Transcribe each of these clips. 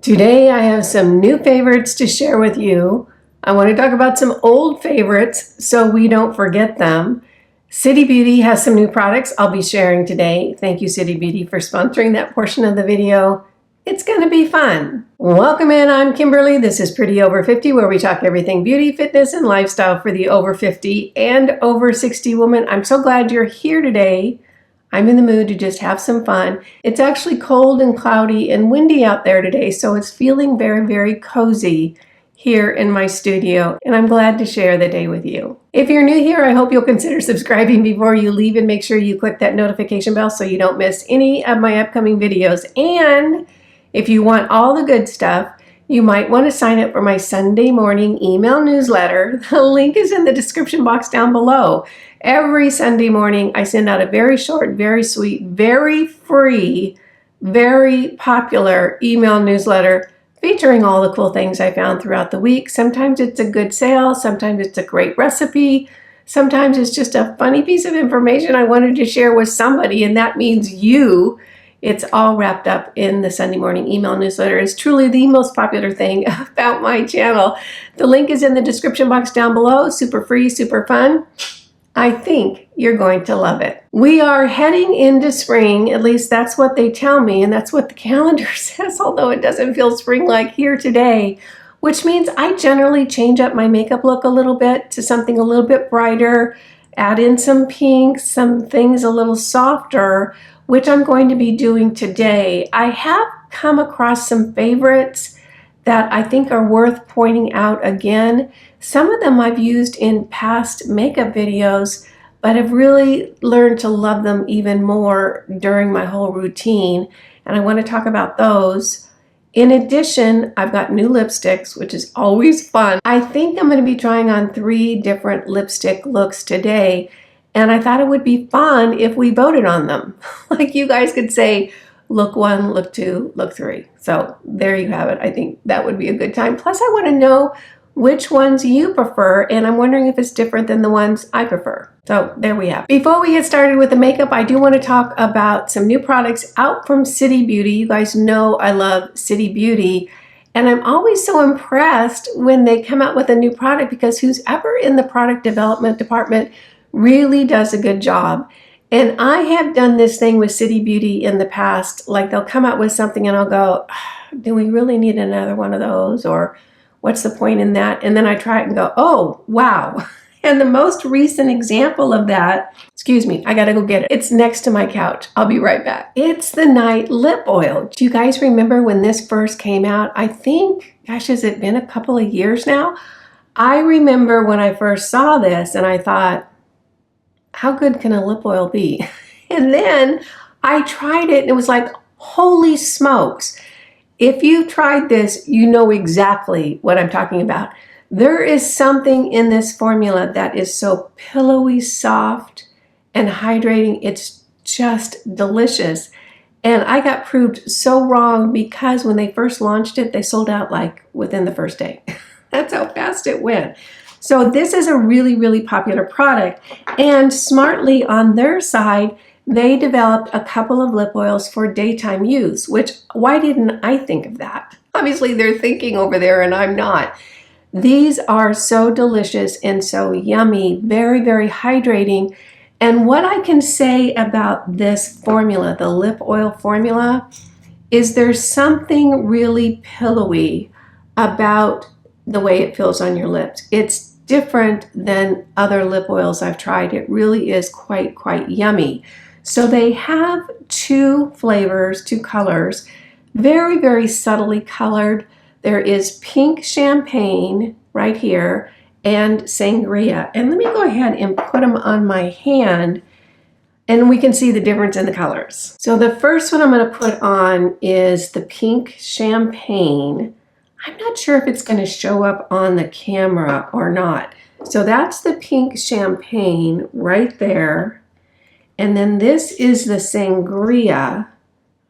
Today I have some new favorites to share with you. I want to talk about some old favorites so we don't forget them. City Beauty has some new products I'll be sharing today. Thank you, City Beauty, for sponsoring that portion of the video. It's going to be fun. Welcome in, I'm Kimberly. This is Pretty Over 50, where we talk everything beauty, fitness, and lifestyle for the over 50 and over 60 woman. I'm so glad you're here today. I'm in the mood to just have some fun. It's actually cold and cloudy and windy out there today, so it's feeling very, very cozy here in my studio, and I'm glad to share the day with you. If you're new here, I hope you'll consider subscribing before you leave and make sure you click that notification bell so you don't miss any of my upcoming videos. And if you want all the good stuff, you might want to sign up for my Sunday morning email newsletter. The link is in the description box down below. Every Sunday morning, I send out a very short, very sweet, very free, very popular email newsletter featuring all the cool things I found throughout the week. Sometimes it's a good sale, sometimes it's a great recipe, sometimes it's just a funny piece of information I wanted to share with somebody, and that means you. It's all wrapped up in the Sunday morning email newsletter. It's truly the most popular thing about my channel. The link is in the description box down below. Super free, super fun. I think you're going to love it. We are heading into spring, at least that's what they tell me, and that's what the calendar says, although it doesn't feel spring-like here today, which means I generally change up my makeup look a little bit to something a little bit brighter, add in some pinks, some things a little softer, which I'm going to be doing today. I have come across some favorites that I think are worth pointing out again. Some of them I've used in past makeup videos, but have really learned to love them even more during my whole routine, and I want to talk about those. In addition, I've got new lipsticks, which is always fun. I think I'm going to be trying on 3 different lipstick looks today, and I thought it would be fun if we voted on them. Like you guys could say, look 1, look 2, look 3. So there you have it. I think that would be a good time. Plus, I want to know which ones you prefer, and I'm wondering if it's different than the ones I prefer. So there we have it. Before we get started with the makeup, I do want to talk about some new products out from City Beauty. You guys know I love City Beauty, and I'm always so impressed when they come out with a new product because who's ever in the product development department really does a good job. And I have done this thing with City Beauty in the past, like they'll come out with something and I'll go, do we really need another one of those? Or what's the point in that? And then I try it and go, oh, wow. And the most recent example of that, excuse me, I gotta go get it. It's next to my couch. I'll be right back. It's the Night Lip Oil. Do you guys remember when this first came out? I think, gosh, has it been a couple of years now? I remember when I first saw this and I thought, how good can a lip oil be? And then I tried it and it was like, holy smokes. If you've tried this, you know exactly what I'm talking about. There is something in this formula that is so pillowy soft and hydrating. It's just delicious. And I got proved so wrong because when they first launched it, they sold out like within the first day. That's how fast it went. So this is a really, really popular product, and smartly on their side, they developed a couple of lip oils for daytime use, which, why didn't I think of that? Obviously they're thinking over there and I'm not. These are so delicious and so yummy, very, very hydrating. And what I can say about this formula, the lip oil formula, is there's something really pillowy about the way it feels on your lips. It's different than other lip oils I've tried. It really is quite yummy. So they have 2 flavors, 2 colors, very, very subtly colored. There is pink champagne right here and sangria. And let me go ahead and put them on my hand and we can see the difference in the colors. So the first one I'm going to put on is the pink champagne. I'm not sure if it's going to show up on the camera or not. So that's the pink champagne right there. And then this is the sangria.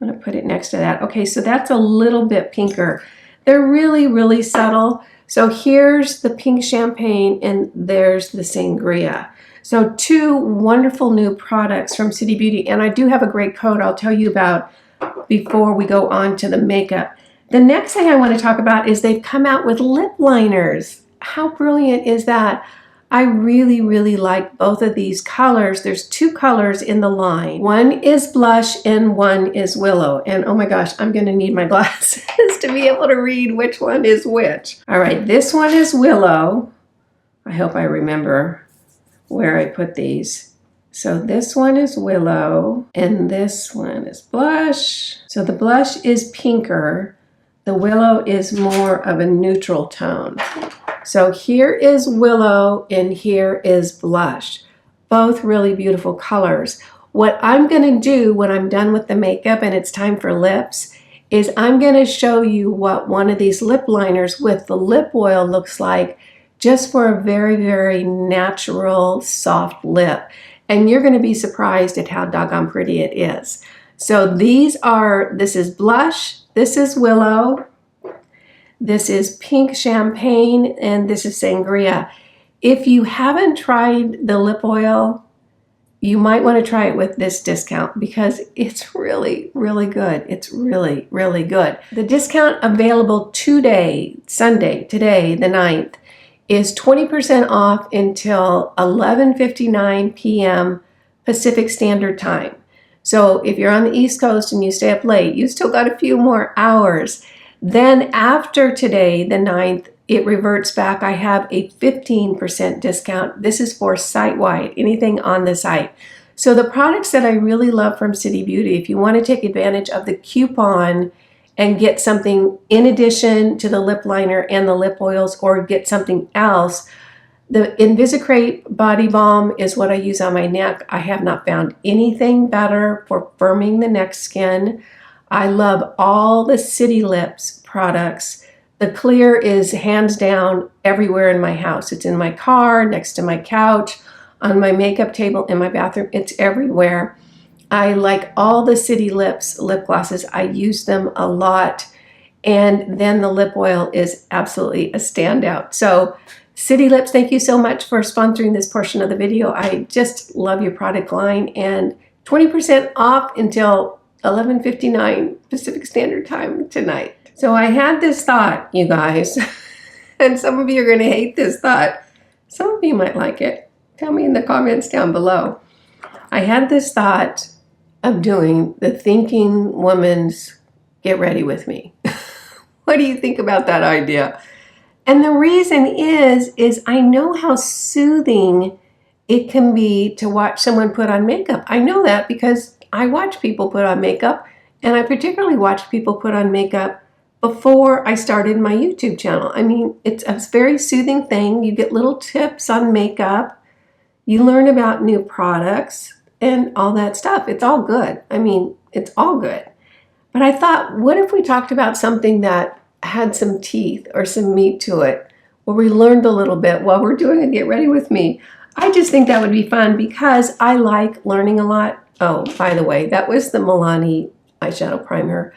I'm going to put it next to that. Okay, so that's a little bit pinker. They're really, really subtle. So here's the pink champagne and there's the sangria. So 2 wonderful new products from City Beauty. And I do have a great code I'll tell you about before we go on to the makeup. The next thing I want to talk about is they've come out with lip liners. How brilliant is that? I really, really like both of these colors. There's two colors in the line. One is blush and one is willow. And oh my gosh, I'm going to need my glasses to be able to read which one is which. All right, this one is willow. I hope I remember where I put these. So this one is willow and this one is blush. So the blush is pinker. The willow is more of a neutral tone. So here is willow and here is blush. Both really beautiful colors. What I'm going to do when I'm done with the makeup and it's time for lips is I'm going to show you what one of these lip liners with the lip oil looks like just for a very, very natural, soft lip. And you're going to be surprised at how doggone pretty it is. So this is blush, this is willow, this is pink champagne, and this is sangria. If you haven't tried the lip oil, you might want to try it with this discount because it's really, really good. It's really, really good. The discount available today, Sunday, today, the 9th, is 20% off until 11:59 p.m. Pacific Standard Time. So if you're on the East Coast and you stay up late, you still got a few more hours. Then after today, the 9th, it reverts back. I have a 15% discount. This is for site-wide, anything on the site. So the products that I really love from City Beauty, if you want to take advantage of the coupon and get something in addition to the lip liner and the lip oils or get something else, the Invisicrepe Body Balm is what I use on my neck. I have not found anything better for firming the neck skin. I love all the City Lips products. The clear is hands down everywhere in my house. It's in my car, next to my couch, on my makeup table, in my bathroom. It's everywhere. I like all the City Lips lip glosses. I use them a lot. And then the lip oil is absolutely a standout. So City Lips, thank you so much for sponsoring this portion of the video. I just love your product line, and 20% off until 11:59 Pacific Standard Time tonight. So I had this thought, you guys, and some of you are going to hate this thought. Some of you might like it. Tell me in the comments down below. I had this thought of doing the Thinking Woman's Get Ready With Me. What do you think about that idea? And the reason is I know how soothing it can be to watch someone put on makeup. I know that because I watch people put on makeup, and I particularly watch people put on makeup before I started my YouTube channel. I mean, it's a very soothing thing. You get little tips on makeup. You learn about new products and all that stuff. It's all good. I mean, it's all good. But I thought, what if we talked about something that had some teeth or some meat to it, where we learned a little bit while we're doing a Get Ready With Me? I just think that would be fun because I like learning a lot. Oh, by the way, that was the Milani eyeshadow primer.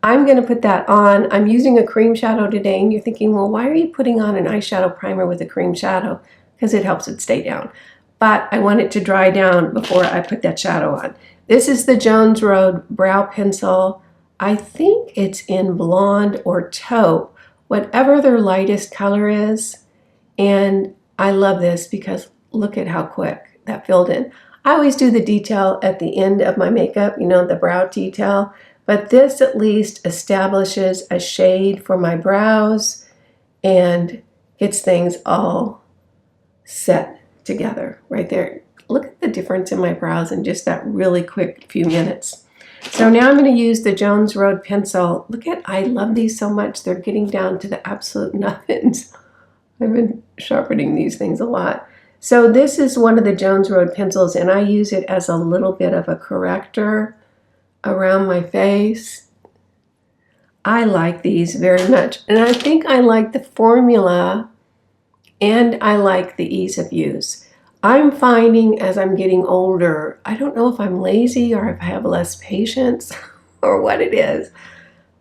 I'm going to put that on. I'm using a cream shadow today, and you're thinking, well, why are you putting on an eyeshadow primer with a cream shadow? Because it helps it stay down. But I want it to dry down before I put that shadow on. This is the Jones Road Brow Pencil. I think it's in blonde or taupe, whatever their lightest color is. And I love this because look at how quick that filled in. I always do the detail at the end of my makeup, you know, the brow detail. But this at least establishes a shade for my brows and gets things all set together right there. Look at the difference in my brows in just that really quick few minutes. So now I'm going to use the Jones Road pencil. Look at, I love these so much. They're getting down to the absolute nubbins. I've been sharpening these things a lot. So this is one of the Jones Road pencils, and I use it as a little bit of a corrector around my face. I like these very much. And I think I like the formula, and I like the ease of use. I'm finding as I'm getting older, I don't know if I'm lazy or if I have less patience or what it is,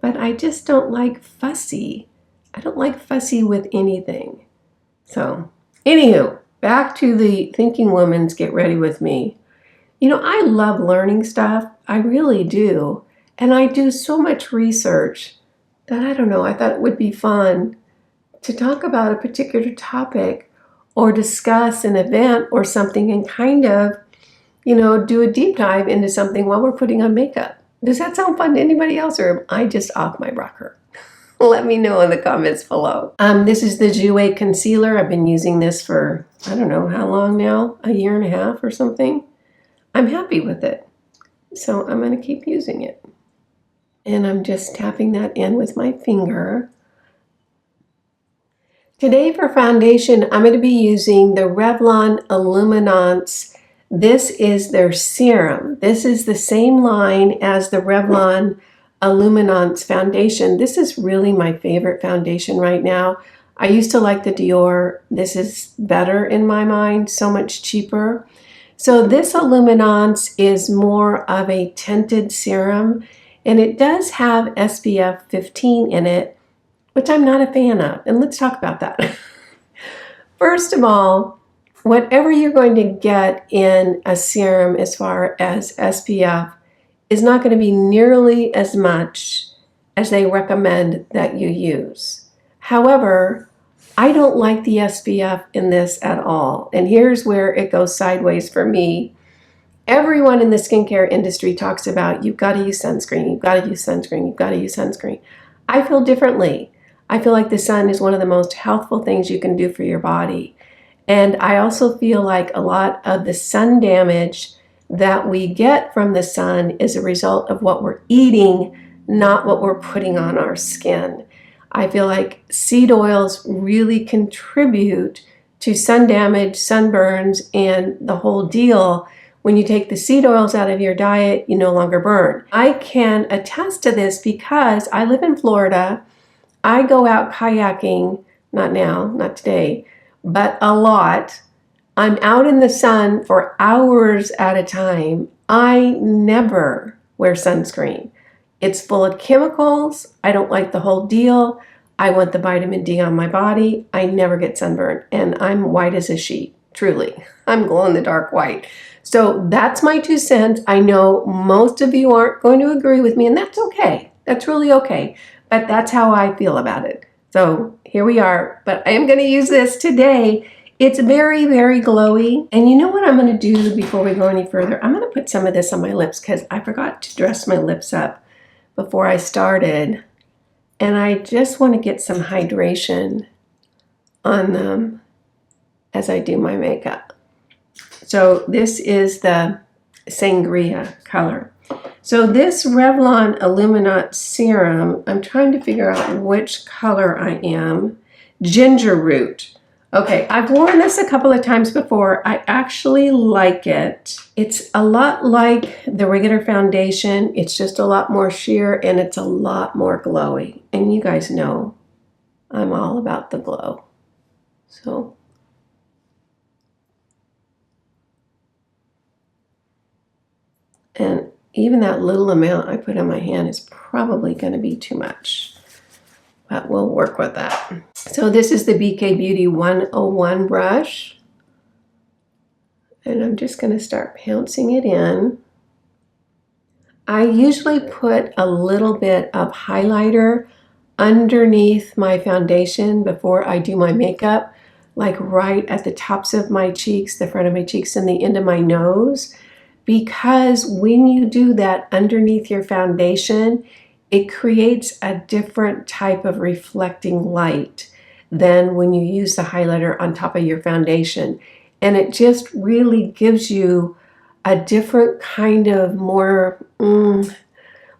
but I just don't like fussy. I don't like fussy with anything. So, anywho, back to the Thinking Woman's Get Ready With Me. You know, I love learning stuff. I really do. And I do so much research that I don't know, I thought it would be fun to talk about a particular topic or discuss an event or something and kind of, you know, do a deep dive into something while we're putting on makeup. Does that sound fun to anybody else, or am I just off my rocker? Let me know in the comments below. This is the Jouer concealer. I've been using this for, I don't know how long now, a year and a half or something. I'm happy with it, so I'm going to keep using it. And I'm just tapping that in with my finger. Today for foundation, I'm going to be using the Revlon Illuminance. This is their serum. This is the same line as the Revlon Illuminance foundation. This is really my favorite foundation right now. I used to like the Dior. This is better in my mind, so much cheaper. So this Illuminance is more of a tinted serum, and it does have SPF 15 in it, which I'm not a fan of. And let's talk about that. First of all, whatever you're going to get in a serum as far as SPF is not going to be nearly as much as they recommend that you use. However, I don't like the SPF in this at all. And here's where it goes sideways for me. Everyone in the skincare industry talks about you've got to use sunscreen, you've got to use sunscreen, you've got to use sunscreen. I feel differently. I feel like the sun is one of the most healthful things you can do for your body. And I also feel like a lot of the sun damage that we get from the sun is a result of what we're eating, not what we're putting on our skin. I feel like seed oils really contribute to sun damage, sunburns, and the whole deal. When you take the seed oils out of your diet, you no longer burn. I can attest to this because I live in Florida. I go out kayaking, not now, not today, but a lot. I'm out in the sun for hours at a time. I never wear sunscreen. It's full of chemicals. I don't like the whole deal. I want the vitamin D on my body. I never get sunburned, and I'm white as a sheet, truly. I'm glow in the dark white. So that's my 2 cents. I know most of you aren't going to agree with me, and that's okay. That's really okay. But that's how I feel about it. So here we are. But I am going to use this today. It's very, very glowy. And you know what I'm going to do before we go any further? I'm going to put some of this on my lips because I forgot to dress my lips up before I started. And I just want to get some hydration on them as I do my makeup. So this is the Sangria color. So this Revlon Illuminate serum, I'm trying to figure out which color I am. Ginger root. Okay, I've worn this a couple of times before. I actually like it. It's a lot like the regular foundation. It's just a lot more sheer and it's a lot more glowy. And you guys know I'm all about the glow. So and even that little amount I put on my hand is probably going to be too much, but we'll work with that. So this is the BK Beauty 101 brush, and I'm just going to start pouncing it in. I usually put a little bit of highlighter underneath my foundation before I do my makeup, like right at the tops of my cheeks, the front of my cheeks, and the end of my nose. Because when you do that underneath your foundation, it creates a different type of reflecting light than when you use the highlighter on top of your foundation. And it just really gives you a different kind of more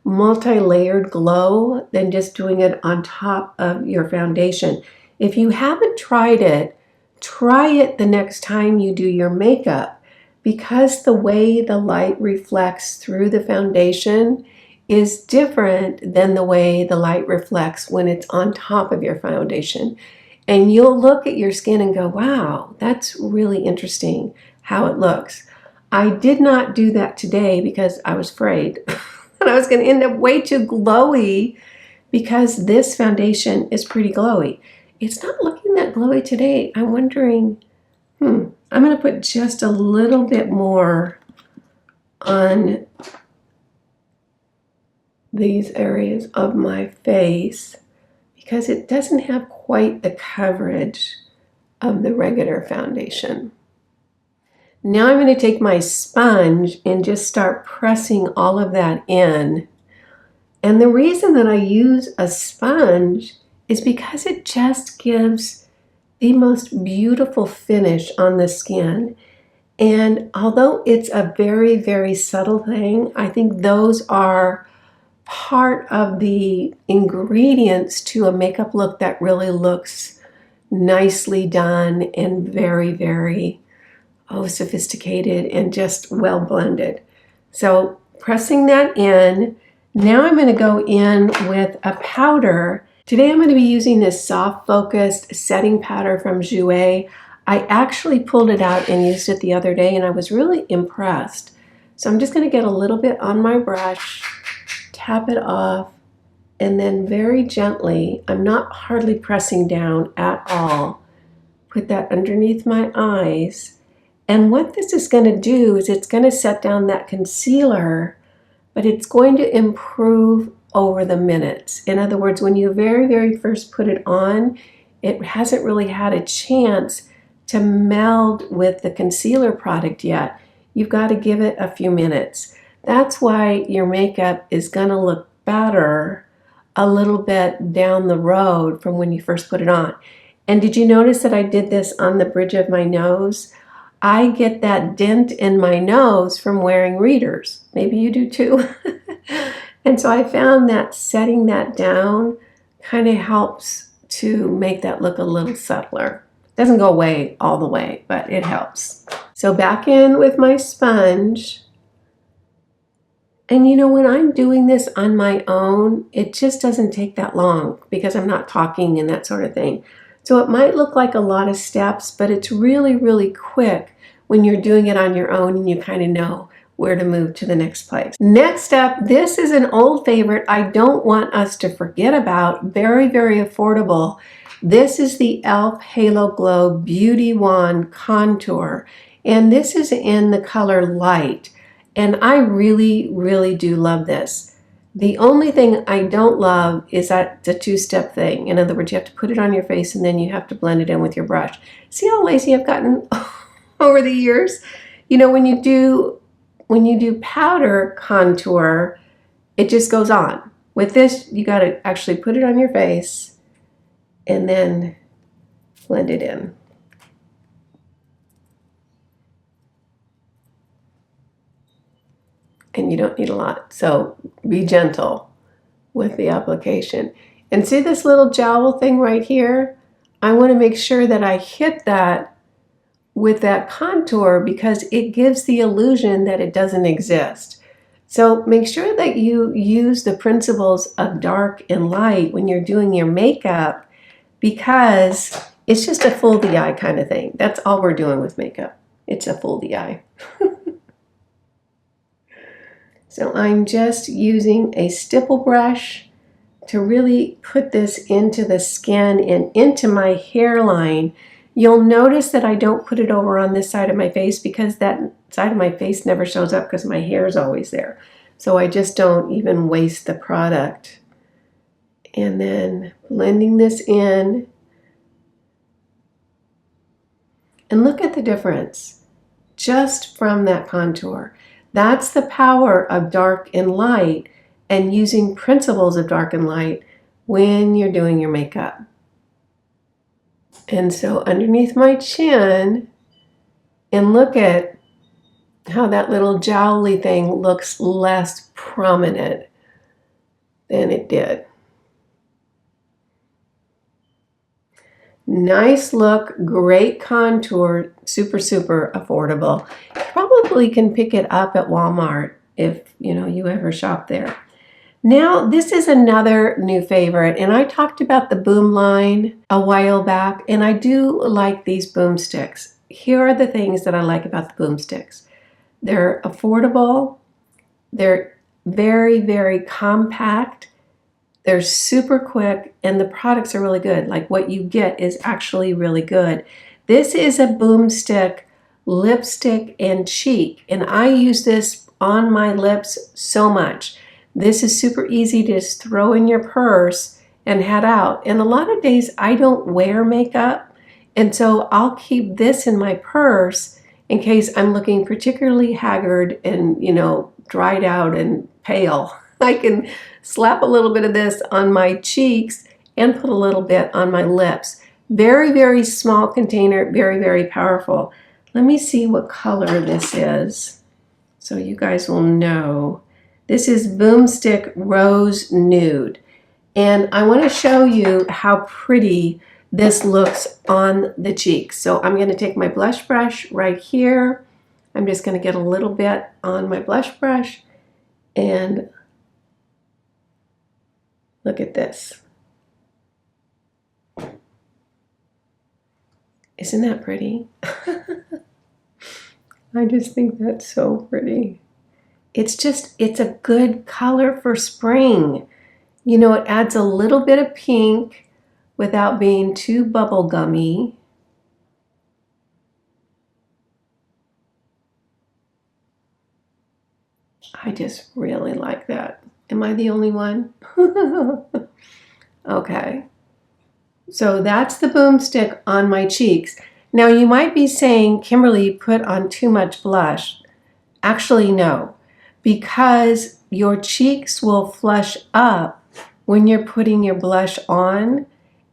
multi-layered glow than just doing it on top of your foundation. If you haven't tried it, try it the next time you do your makeup. Because the way the light reflects through the foundation is different than the way the light reflects when it's on top of your foundation. And you'll look at your skin and go, wow, that's really interesting how it looks. I did not do that today because I was afraid that I was going to end up way too glowy because this foundation is pretty glowy. It's not looking that glowy today. I'm wondering, I'm going to put just a little bit more on these areas of my face because it doesn't have quite the coverage of the regular foundation. Now I'm going to take my sponge and just start pressing all of that in. And the reason that I use a sponge is because it just gives the most beautiful finish on the skin. And although it's a very, very subtle thing, I think those are part of the ingredients to a makeup look that really looks nicely done and very, very sophisticated and just well blended. So pressing that in. Now I'm going to go in with a powder. Today I'm going to be using this soft focused setting powder from Jouer. I actually pulled it out and used it the other day and I was really impressed. So I'm just going to get a little bit on my brush, tap it off, and then very gently, I'm not hardly pressing down at all, put that underneath my eyes. And what this is going to do is it's going to set down that concealer, but it's going to improve over the minutes. In other words, when you very, very first put it on, it hasn't really had a chance to meld with the concealer product yet. You've got to give it a few minutes. That's why your makeup is going to look better a little bit down the road from when you first put it on. And did you notice that I did this on the bridge of my nose? I get that dent in my nose from wearing readers. Maybe you do too. And so I found that setting that down kind of helps to make that look a little subtler. Doesn't go away all the way, but it helps. So back in with my sponge. And you know, when I'm doing this on my own, it just doesn't take that long because I'm not talking and that sort of thing. So it might look like a lot of steps, but it's really, really quick when you're doing it on your own and you kind of know where to move to the next place. Next up, this is an old favorite I don't want us to forget about. Very, very affordable. This is the e.l.f. Halo Glow Beauty Wand Contour. And this is in the color Light. And I really, really do love this. The only thing I don't love is that it's a two-step thing. In other words, you have to put it on your face and then you have to blend it in with your brush. See how lazy I've gotten over the years? You know, when you do powder contour, it just goes on. With this, you got to actually put it on your face and then blend it in. And you don't need a lot, so be gentle with the application. And see this little jowl thing right here? I want to make sure that I hit that with that contour because it gives the illusion that it doesn't exist. So make sure that you use the principles of dark and light when you're doing your makeup because it's just a fool the eye kind of thing. That's all we're doing with makeup. It's a fool the eye. So I'm just using a stipple brush to really put this into the skin and into my hairline. You'll notice that I don't put it over on this side of my face because that side of my face never shows up because my hair is always there. So I just don't even waste the product. And then blending this in. And look at the difference just from that contour. That's the power of dark and light and using principles of dark and light when you're doing your makeup. And so underneath my chin, and look at how that little jowly thing looks less prominent than it did. Nice look, great contour, super, super affordable. You probably can pick it up at Walmart if you ever shop there. Now, this is another new favorite, and I talked about the Boom line a while back, and I do like these boom sticks. Here are the things that I like about the boom sticks. They're affordable, they're very, very compact, they're super quick, and the products are really good. Like what you get is actually really good. This is a boomstick lipstick and cheek, and I use this on my lips so much. This is super easy to just throw in your purse and head out. And a lot of days I don't wear makeup, and so I'll keep this in my purse in case I'm looking particularly haggard and, you know, dried out and pale. I can slap a little bit of this on my cheeks and put a little bit on my lips. Very, very small container, very, very powerful. Let me see what color this is so you guys will know. This is Boomstick Rose Nude. And I want to show you how pretty this looks on the cheeks. So I'm going to take my blush brush right here. I'm just going to get a little bit on my blush brush and look at this. Isn't that pretty? I just think that's so pretty. It's a good color for spring. You know, it adds a little bit of pink without being too bubblegummy. I just really like that. Am I the only one? Okay. So that's the Boomstick on my cheeks. Now you might be saying, Kimberly, you put on too much blush. Actually, no, because your cheeks will flush up when you're putting your blush on.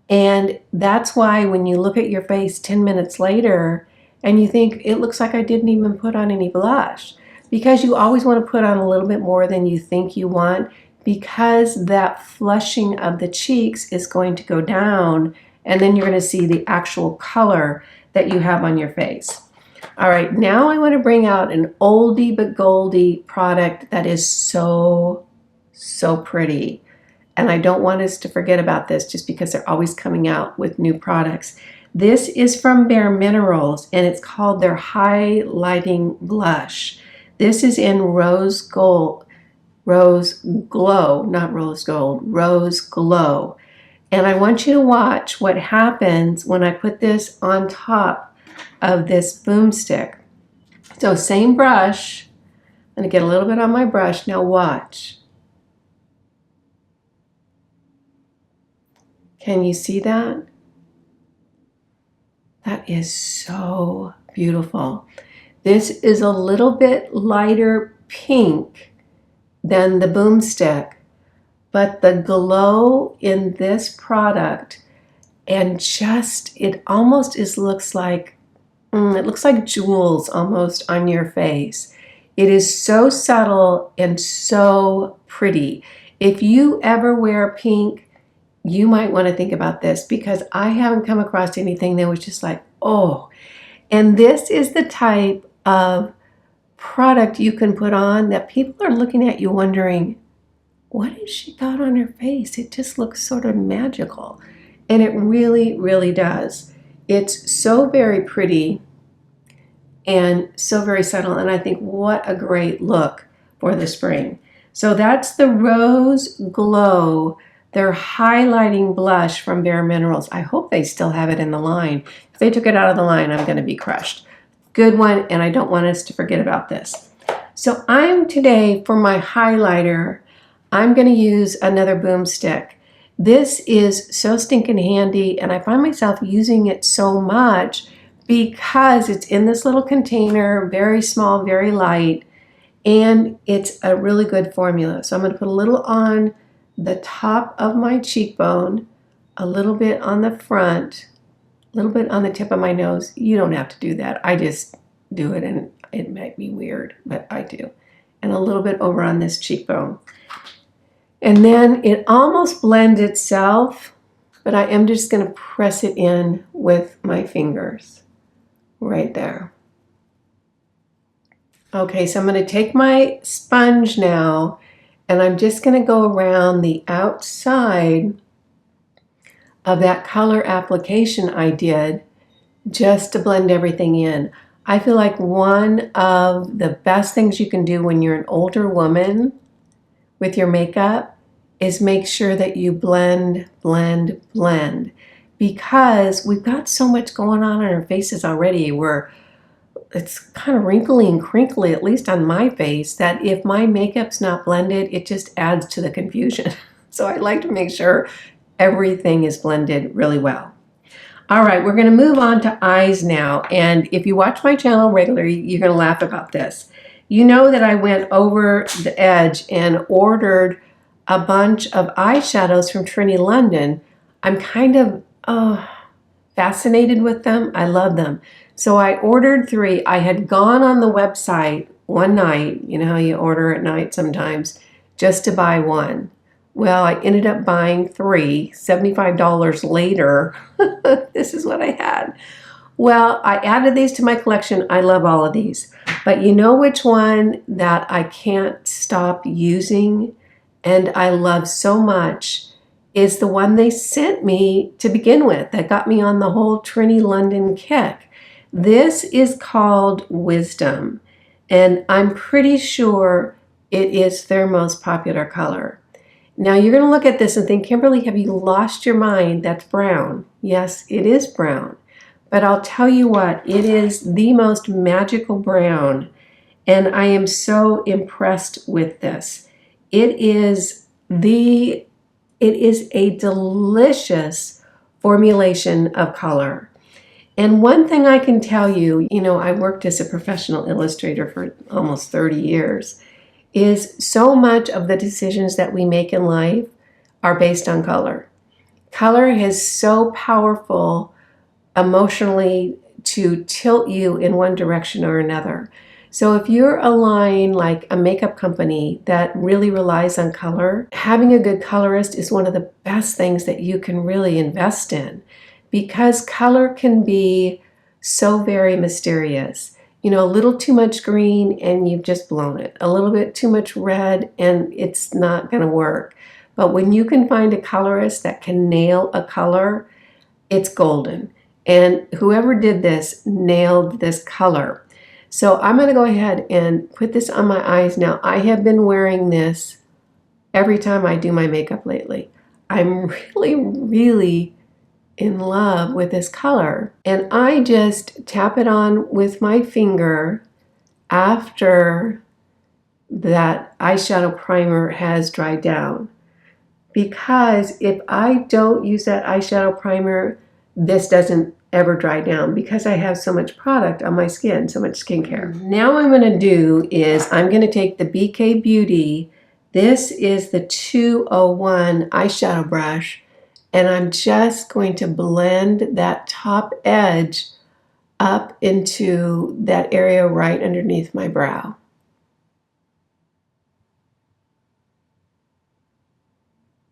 And that's why when you look at your face 10 minutes later and you think it looks like I didn't even put on any blush, because you always want to put on a little bit more than you think you want, because that flushing of the cheeks is going to go down, and then you're going to see the actual color that you have on your face. All right, now I want to bring out an oldie but goldie product that is so, so pretty. And I don't want us to forget about this just because they're always coming out with new products. This is from Bare Minerals, and it's called their Highlighting Blush. This is in Rose Glow, not Rose Gold, Rose Glow. And I want you to watch what happens when I put this on top of this Boomstick. So same brush, I'm gonna get a little bit on my brush. Now watch. Can you see that? That is so beautiful. This is a little bit lighter pink than the Boomstick, but the glow in this product, and just, it almost looks like jewels almost on your face. It is so subtle and so pretty. If you ever wear pink, you might want to think about this, because I haven't come across anything that was just like, oh. And this is the type of product you can put on that people are looking at you wondering, what has she got on her face? It just looks sort of magical. And it really, really does. It's so very pretty and so very subtle. And I think what a great look for the spring. So that's the Rose Glow, their highlighting blush from Bare Minerals. I hope they still have it in the line. If they took it out of the line, I'm going to be crushed. Good one, and I don't want us to forget about this. So today, for my highlighter, I'm going to use another Boomstick. This is so stinking handy, and I find myself using it so much because it's in this little container, very small, very light, and it's a really good formula. So I'm going to put a little on the top of my cheekbone, a little bit on the front, a little bit on the tip of my nose. You don't have to do that. I just do it, and it might be weird, but I do. And a little bit over on this cheekbone. And then it almost blends itself, but I am just going to press it in with my fingers right there. Okay, so I'm going to take my sponge now, and I'm just going to go around the outside of that color application I did just to blend everything in. I feel like one of the best things you can do when you're an older woman with your makeup is make sure that you blend, blend, blend, because we've got so much going on our faces already. We're it's kind of wrinkly and crinkly, at least on my face, that if my makeup's not blended, it just adds to the confusion. So I like to make sure everything is blended really well. All right, we're gonna move on to eyes now. And if you watch my channel regularly, you're gonna laugh about this. You know that I went over the edge and ordered a bunch of eyeshadows from Trinity London. I'm kind of fascinated with them. I love them. So I ordered 3. I had gone on the website one night, you know how you order at night sometimes, just to buy one. Well, I ended up buying 3, $75 later. This is what I had. Well, I added these to my collection. I love all of these. But you know which one that I can't stop using and I love so much is the one they sent me to begin with that got me on the whole Trinity London kick. This is called Wisdom, and I'm pretty sure it is their most popular color. Now you're going to look at this and think, Kimberly, have you lost your mind? That's brown. Yes, it is brown. But I'll tell you what, it is the most magical brown, and I am so impressed with this. It is a delicious formulation of color. And one thing I can tell you, I worked as a professional illustrator for almost 30 years, is so much of the decisions that we make in life are based on color. Color is so powerful emotionally to tilt you in one direction or another. So if you're a line like a makeup company that really relies on color, having a good colorist is one of the best things that you can really invest in, because color can be so very mysterious. A little too much green and you've just blown it. A little bit too much red and it's not going to work. But when you can find a colorist that can nail a color, it's golden. And whoever did this nailed this color. So I'm going to go ahead and put this on my eyes now. I have been wearing this every time I do my makeup lately. I'm really, really in love with this color. And I just tap it on with my finger after that eyeshadow primer has dried down. Because if I don't use that eyeshadow primer, this doesn't ever dry down because I have so much product on my skin, so much skincare. Now what I'm going to do is I'm going to take the BK Beauty. This is the 201 eyeshadow brush, and I'm just going to blend that top edge up into that area right underneath my brow.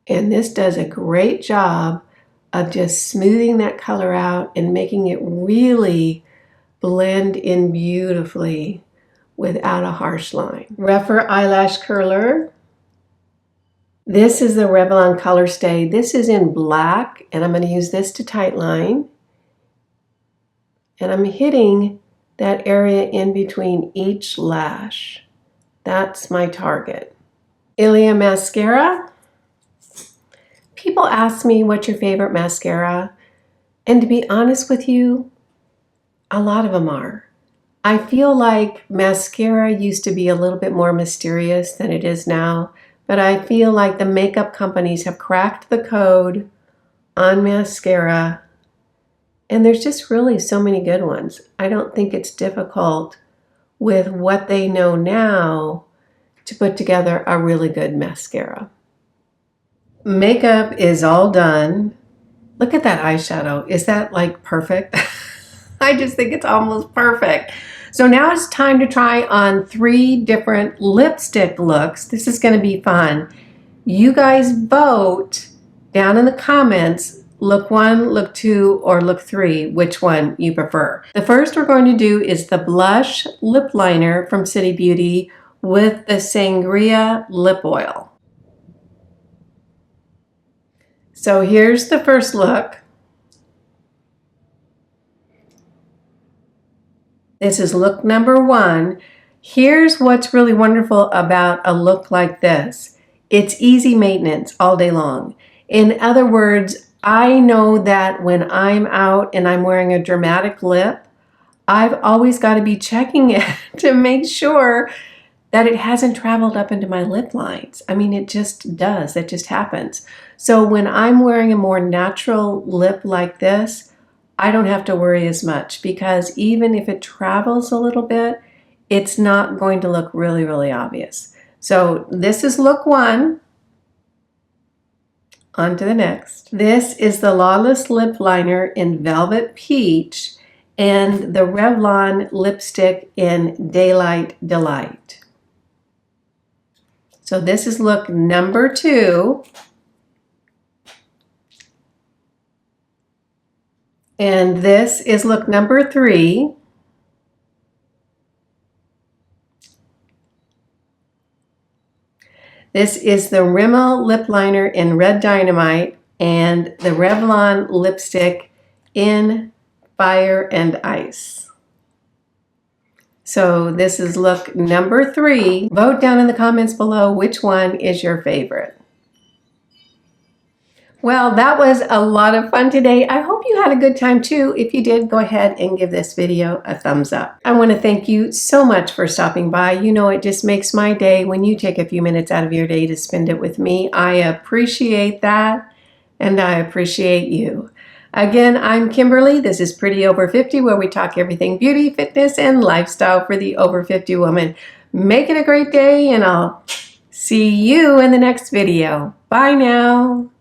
And this does a great job of just smoothing that color out and making it really blend in beautifully without a harsh line. Rephr eyelash curler. This is the Revlon Color Stay. This is in black, and I'm going to use this to tightline. And I'm hitting that area in between each lash. That's my target. Ilia mascara. People ask me, what's your favorite mascara? And to be honest with you, a lot of them are. I feel like mascara used to be a little bit more mysterious than it is now, but I feel like the makeup companies have cracked the code on mascara, and there's just really so many good ones. I don't think it's difficult with what they know now to put together a really good mascara. Makeup is all done. Look at that eyeshadow. Is that like perfect? I just think it's almost perfect. So now it's time to try on 3 different lipstick looks. This is going to be fun. You guys vote down in the comments, look 1, look 2, or look 3, which one you prefer. The first we're going to do is the blush lip liner from City Beauty with the Sangria lip oil. So here's the first look. This is look number 1. Here's what's really wonderful about a look like this. It's easy maintenance all day long. In other words, I know that when I'm out and I'm wearing a dramatic lip, I've always got to be checking it to make sure that it hasn't traveled up into my lip lines. I mean, it just does. It just happens. So when I'm wearing a more natural lip like this, I don't have to worry as much, because even if it travels a little bit, it's not going to look really, really obvious. So this is look 1. On to the next. This is the Lawless Lip Liner in Velvet Peach and the Revlon lipstick in Daylight Delight. So this is look number 2. And this is look number 3. This is the Rimmel Lip Liner in Red Dynamite and the Revlon lipstick in Fire and Ice. So this is look number 3. Vote down in the comments below which one is your favorite. Well, that was a lot of fun today. I hope you had a good time too. If you did, go ahead and give this video a thumbs up. I want to thank you so much for stopping by. You know, it just makes my day when you take a few minutes out of your day to spend it with me. I appreciate that, and I appreciate you. Again, I'm Kimberly. This is Pretty Over 50, where we talk everything beauty, fitness, and lifestyle for the over 50 woman. Make it a great day, and I'll see you in the next video. Bye now.